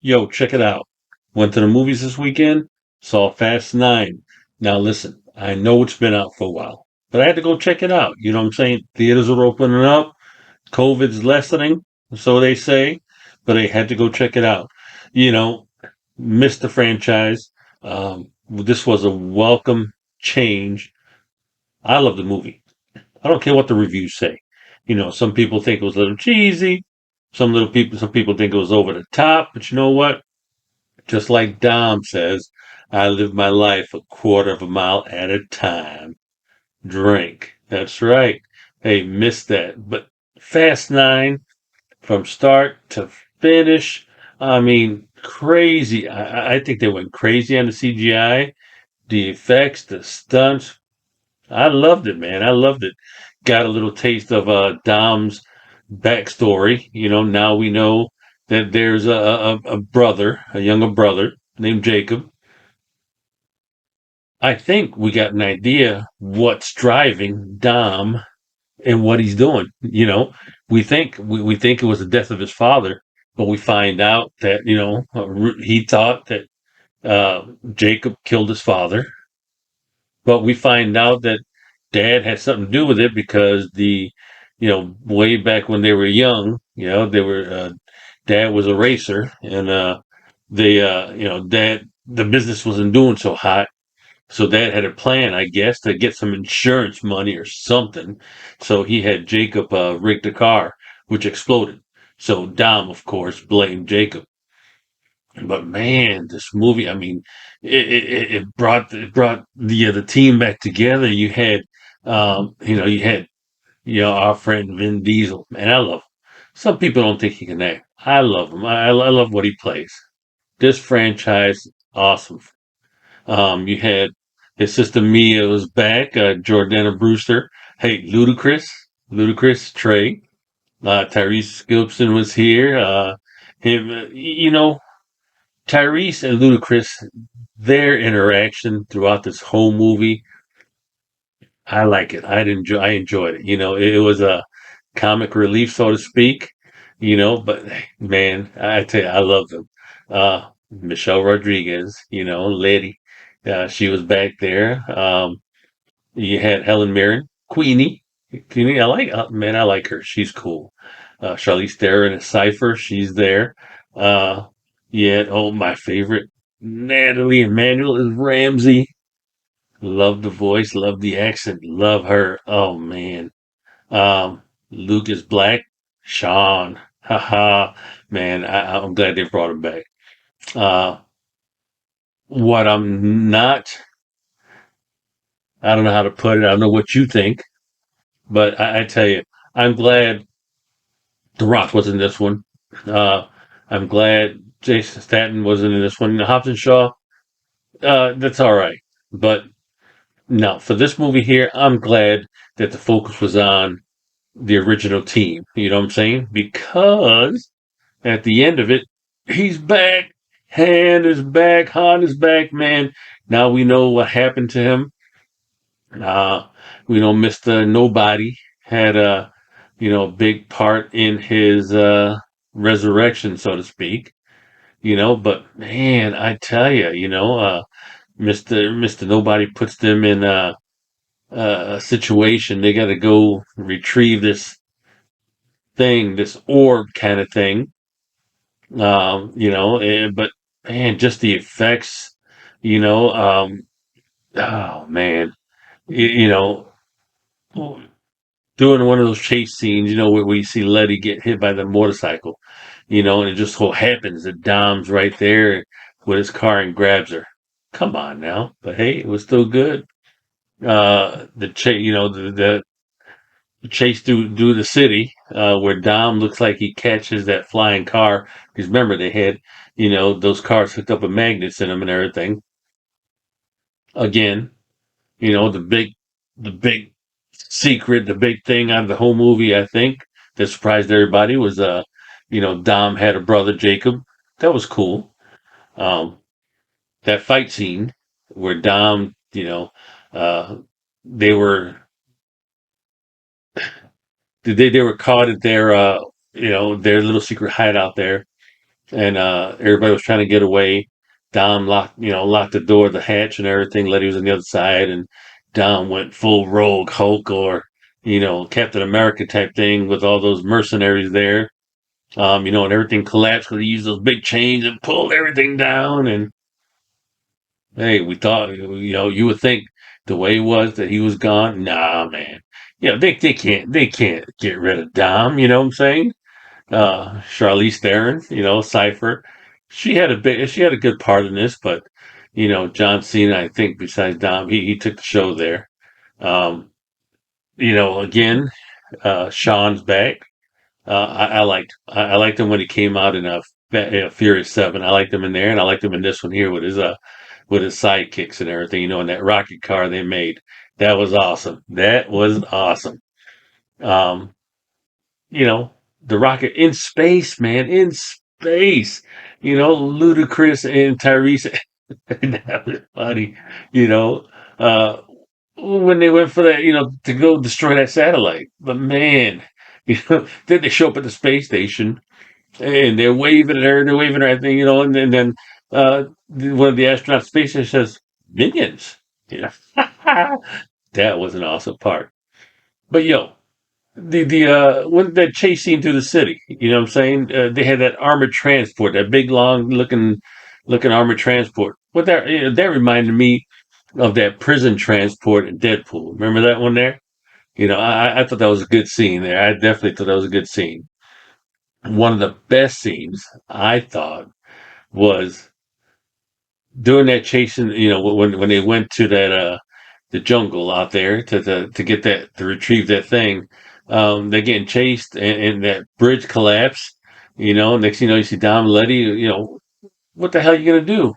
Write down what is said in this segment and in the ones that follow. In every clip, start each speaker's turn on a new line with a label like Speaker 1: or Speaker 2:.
Speaker 1: Yo, check it out. Went to the movies this weekend, saw Fast 9. Now listen, I know it's been out for a while, but I had to go check it out. You know what I'm saying? Theaters are opening up, COVID's lessening, so they say, but I had to go check it out. You know, missed the franchise. This was a welcome change. I love the movie. I don't care what the reviews say. Some people think it was a little cheesy. Some people think it was over the top, but you know what? Just like Dom says, I live my life a quarter of a mile at a time. Drink. That's right. Hey, missed that. But Fast Nine, from start to finish, I mean, crazy. I think they went crazy on the CGI, the effects, the stunts. I loved it, man. I loved it. Got a little taste of Dom's backstory. Now we know that there's a brother, a younger brother named Jacob. I think we got an idea what's driving Dom and what he's doing. We think it was the death of his father, but we find out that he thought that Jacob killed his father, but we find out that dad had something to do with it because way back when they were young, they were dad was a racer, and dad the business wasn't doing so hot. So dad had a plan, I guess, to get some insurance money or something. So he had Jacob rig the car, which exploded. So Dom, of course, blamed Jacob. But man, this movie, I mean, it brought the team back together. You had our friend Vin Diesel, and I love him. Some people don't think he can act. I love him. I love what he plays. This franchise, awesome. You had his sister Mia was back, Jordana Brewster. Hey, Ludacris, Trey, Tyrese Gibson was here. Tyrese and Ludacris, their interaction throughout this whole movie, I like it. I enjoyed it. It was a comic relief, so to speak. But man, I tell you, I love them. Michelle Rodriguez, lady, she was back there. You had Helen Mirren, Queenie. Man, I like her. She's cool. Charlize Theron and Cypher, she's there. Uh, my favorite, Nathalie Emmanuel is Ramsey. Love the voice, love the accent, love her. Oh man. Lucas Black, Sean. Haha. Man, I'm glad they brought him back. Uh, what I'm not, I don't know how to put it. I don't know what you think, but I tell you, I'm glad The Rock was in this one. Uh, I'm glad Jason Statham wasn't in this one. Hobbs and Shaw, that's all right. But no, for this movie here, I'm glad that the focus was on the original team. You know what I'm saying? Because at the end of it, he's back. Han is back. Han is back, man. Now we know what happened to him. Uh, we know Mr. Nobody had a, big part in his resurrection, so to speak. But man, I tell you, Mr. Nobody puts them in a situation. They got to go retrieve this orb kind of thing. But man, just the effects, you know, um, oh man, you, you know, doing one of those chase scenes, where you see Letty get hit by the motorcycle, and it just so happens that Dom's right there with his car and grabs her. Come on now, but hey, it was still good. The chase, the chase through the city, where Dom looks like he catches that flying car. Because remember, they had, those cars hooked up with magnets in them and everything. again. The big secret, the big thing out of the whole movie, I think, that surprised everybody was, Dom had a brother, Jacob. That was cool. Um, that fight scene where Dom, uh, they were they were caught at their little secret hideout there, and everybody was trying to get away. Dom locked the door, the hatch, and everything. Letty was on the other side, and Dom went full rogue Hulk or Captain America type thing with all those mercenaries there. And everything collapsed because he used those big chains and pulled everything down. And hey, we thought you would think the way it was that he was gone. Nah, man. They can't get rid of Dom. You know what I'm saying? Charlize Theron, Cypher. She had a good part in this, but John Cena, I think, besides Dom, he took the show there. Um, again, Sean's back. I liked him when he came out in Furious 7. I liked him in there, and I liked him in this one here with his sidekicks and everything. In that rocket car they made. That was awesome. That was awesome. Um, you know, the rocket in space, man, in space. Ludacris and Tyrese. That was funny. You know, uh, when they went for that, to go destroy that satellite. But man, then they show up at the space station and they're waving at her, they're waving at everything, and then one of the astronauts space station says, "Minions." You know, that was an awesome part. But the when that chase scene through the city, what I'm saying? They had that armored transport, that big long looking armored transport. That reminded me of that prison transport in Deadpool. Remember that one there? I thought that was a good scene there. I definitely thought that was a good scene. One of the best scenes I thought was during that chasing. When they went to that the jungle out there to get that to retrieve that thing. They're getting chased, and that bridge collapsed. Next thing you know, you see Dom and Letty. What the hell are you gonna do?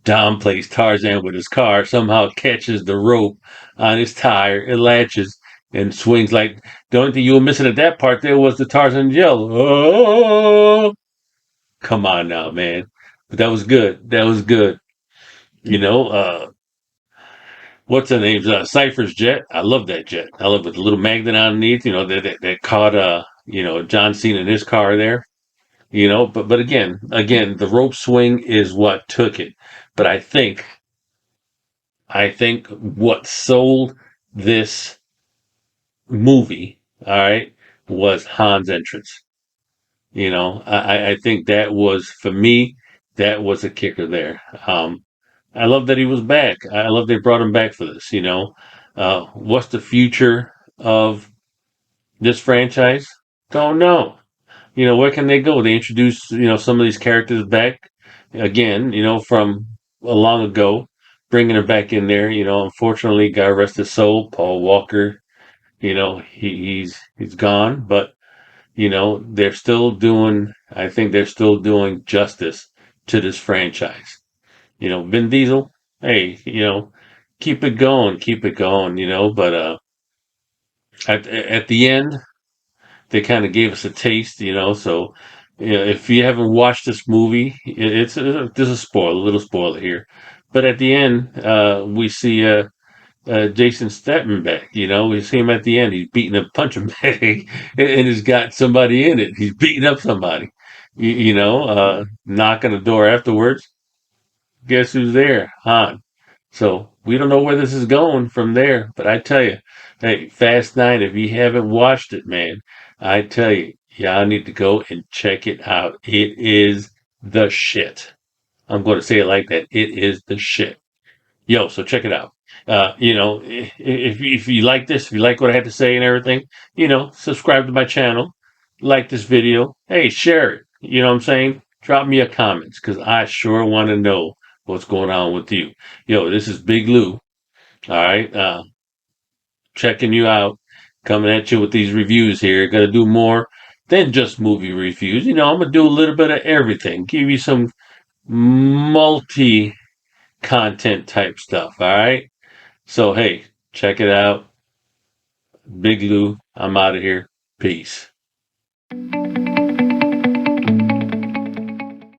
Speaker 1: Dom plays Tarzan with his car. Somehow catches the rope on his tire. It latches and swings like the only thing you were missing at that part there was the Tarzan yell. Oh, come on now, man! But that was good. That was good. You know, what's the name? Cypher's jet. I love that jet. I love it with the little magnet underneath. That caught John Cena in his car there. But again, the rope swing is what took it. But I think what sold this movie, all right, was Han's entrance. I think that was for me. That was a kicker there. I love that he was back. I love they brought him back for this. What's the future of this franchise? Don't know. Where can they go? They introduce some of these characters back again. From a long ago, bringing her back in there. Unfortunately, God rest his soul, Paul Walker. He's gone, but they're still doing. I think they're still doing justice to this franchise. Vin Diesel, hey, keep it going, but at the end, they kind of gave us a taste, so if you haven't watched this movie, there's a little spoiler here, but at the end, we see Jason Statham back. We see him at the end. He's beating a punching bag, and he's got somebody in it. He's beating up somebody. Knock on the door afterwards. Guess who's there? Han. So we don't know where this is going from there, but I tell you, hey, Fast Nine, if you haven't watched it, man, I tell you, y'all need to go and check it out. It is the shit. I'm going to say it like that. It is the shit. Yo, so check it out. If you like this, if you like what I had to say and everything, subscribe to my channel, like this video. Hey, share it. You know what I'm saying? Drop me a comments because I sure want to know what's going on with you. Yo, this is Big Lou. All right, checking you out, coming at you with these reviews here. Gonna do more than just movie reviews. I'm gonna do a little bit of everything. Give you some multi content type stuff. All right. So, hey, check it out. Big Lou, I'm out of here. Peace.